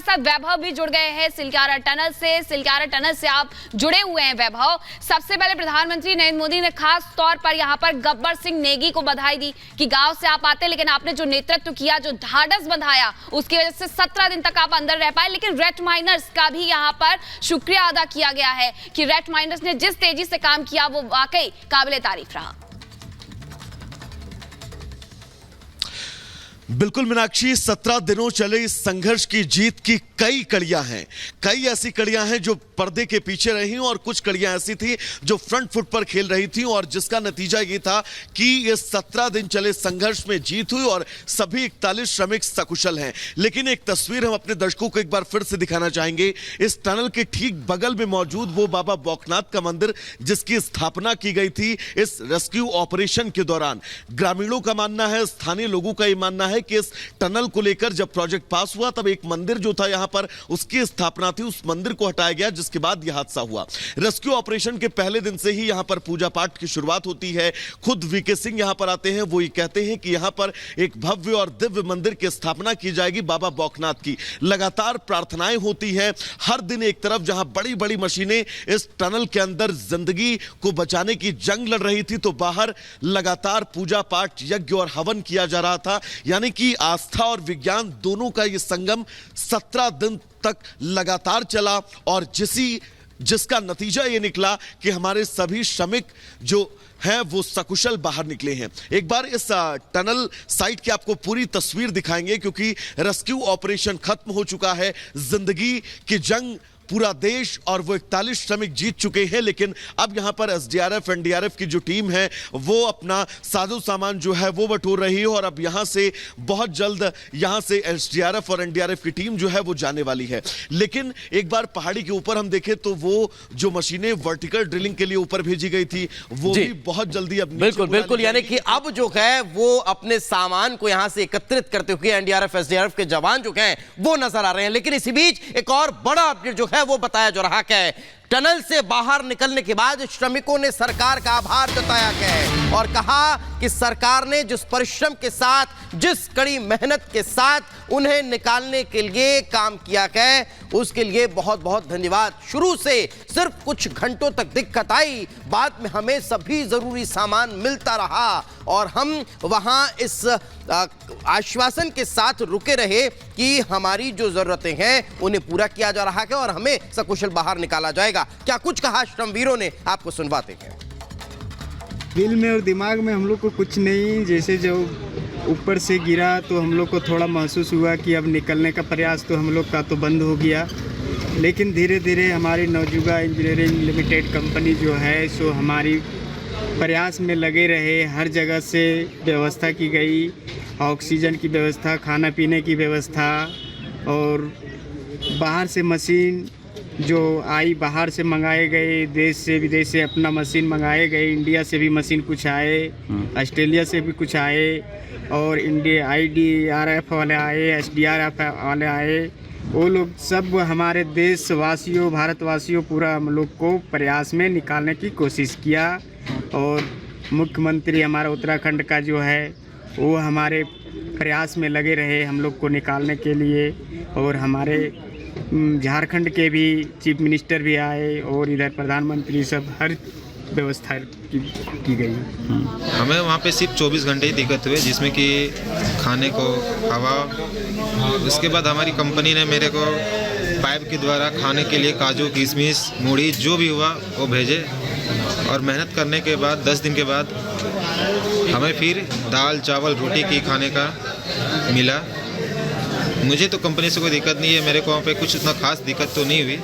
साथ वैभव भी जुड़ गए हैं सिलक्यारा टनल से आप जुड़े हुए हैं वैभव। सबसे पहले प्रधानमंत्री नरेंद्र मोदी ने खास तौर पर यहाँ पर गब्बर सिंह नेगी को बधाई दी कि गांव से आप आते, लेकिन आपने जो नेतृत्व किया, जो ढाढ़स बंधाया, उसकी वजह से 17 दिन तक आप अंदर रह पाए। लेकिन रेट माइनर्स का भी यहाँ पर शुक्रिया अदा किया गया है कि रेट माइनर्स ने जिस तेजी से काम किया वो वाकई काबिले तारीफ रहा। बिल्कुल मीनाक्षी, 17 दिनों चले इस संघर्ष की जीत की कई कड़ियां हैं। कई ऐसी कड़ियां हैं जो पर्दे के पीछे रही और कुछ कड़ियां ऐसी थी जो फ्रंट फुट पर खेल रही थी, और जिसका नतीजा ये था कि ये 17 दिन चले संघर्ष में जीत हुई और सभी 41 श्रमिक सकुशल हैं। लेकिन एक तस्वीर हम अपने दर्शकों को एक बार फिर से दिखाना चाहेंगे। इस टनल के ठीक बगल में मौजूद वो बाबा बौखनाथ का मंदिर जिसकी स्थापना की गई थी इस रेस्क्यू ऑपरेशन के दौरान। ग्रामीणों का मानना है, स्थानीय लोगों का ये मानना है कि इस टनल को लेकर जब प्रोजेक्ट पास हुआ तब एक मंदिर जो था यहां पर उसकी स्थापना थी, उस मंदिर को हटाया गया, जिसके बाद यह हादसा हुआ। रेस्क्यू ऑपरेशन के पहले दिन से ही यहां पर पूजा पाठ की शुरुआत होती है। खुद वीके सिंह यहां पर आते हैं, वो ये कहते हैं कि यहां पर एक भव्य और दिव्य मंदिर की स्थापना की जाएगी बाबा बौखनाथ की। लगातार प्रार्थनाएं होती हैं हर दिन। एक तरफ जहां बड़ी बड़ी मशीनें इस टनल के अंदर जिंदगी को बचाने की जंग लड़ रही थी, तो बाहर लगातार पूजा पाठ, यज्ञ और हवन किया जा रहा था। यानी कि आस्था और विज्ञान दोनों का यह संगम 17 दिन तक लगातार चला, और जिसका नतीजा यह निकला कि हमारे सभी श्रमिक जो हैं वो सकुशल बाहर निकले हैं। एक बार इस टनल साइट की आपको पूरी तस्वीर दिखाएंगे, क्योंकि रेस्क्यू ऑपरेशन खत्म हो चुका है। जिंदगी की जंग पूरा देश और वो 41 श्रमिक जीत चुके हैं, लेकिन अब यहां पर एसडीआरएफ एनडीआरएफ की जो टीम है वो अपना साजो सामान जो है वो बटोर रही है, और अब यहां से बहुत जल्द यहां से एसडीआरएफ और एनडीआरएफ की टीम जो है वो जाने वाली है। लेकिन एक बार पहाड़ी के ऊपर हम देखें तो वो जो मशीनें वर्टिकल ड्रिलिंग के लिए ऊपर भेजी गई थी वो भी बहुत जल्दी अब बिल्कुल यानी कि अब जो है वो अपने सामान को यहां से एकत्रित करते हुए एनडीआरएफ एसडीआरएफ के जवान जो हैं वो नजर आ रहे हैं। लेकिन इसी बीच एक और बड़ा अपडेट जो है वो बताया जा रहा है। टनल से बाहर निकलने के बाद श्रमिकों ने सरकार का आभार जताया है और कहा कि सरकार ने जिस परिश्रम के साथ, जिस कड़ी मेहनत के साथ उन्हें निकालने के लिए काम किया है, उसके लिए बहुत बहुत धन्यवाद। शुरू से सिर्फ कुछ घंटों तक दिक्कत आई, बाद में हमें सभी जरूरी सामान मिलता रहा और हम वहां इस आश्वासन के साथ रुके रहे कि हमारी जो जरूरतें हैं उन्हें पूरा किया जा रहा है और हमें सकुशल बाहर निकाला जाएगा। क्या कुछ कहा श्रमवीरों ने, आपको सुनवाते हैं। दिल में और दिमाग में हम लोग को कुछ नहीं, जैसे जब ऊपर से गिरा तो हम लोग को थोड़ा महसूस हुआ कि अब निकलने का प्रयास तो हम लोग का तो बंद हो गया, लेकिन धीरे धीरे हमारी नवजुगा इंजीनियरिंग लिमिटेड कंपनी जो है सो हमारी प्रयास में लगे रहे। हर जगह से व्यवस्था की गई, ऑक्सीजन की व्यवस्था, खाना पीने की व्यवस्था, और बाहर से मशीन जो आई, बाहर से मंगाए गए, देश से विदेश से अपना मशीन मंगाए गए, इंडिया से भी मशीन कुछ आए, ऑस्ट्रेलिया से भी कुछ आए, और इंडिया IDRF वाले आए, SDRF वाले आए। वो लोग सब हमारे देशवासियों, भारतवासियों, पूरा हम लोग को प्रयास में निकालने की कोशिश किया। और मुख्यमंत्री हमारा उत्तराखंड का जो है वो हमारे प्रयास में लगे रहे हम लोग को निकालने के लिए, और हमारे झारखंड के भी चीफ मिनिस्टर भी आए और इधर प्रधानमंत्री, सब हर व्यवस्था की गई। हमें वहाँ पे सिर्फ 24 घंटे ही दिक्कत हुए, जिसमें कि खाने को, हवा, उसके बाद हमारी कंपनी ने मेरे को पाइप के द्वारा खाने के लिए काजू, किशमिश, मूढ़ी जो भी हुआ वो भेजे, और मेहनत करने के बाद 10 दिन के बाद हमें फिर दाल, चावल, रोटी की खाने का मिला। मुझे तो कंपनी से कोई दिक्कत नहीं है, मेरे को वहाँ पे कुछ इतना खास दिक्कत तो नहीं हुई।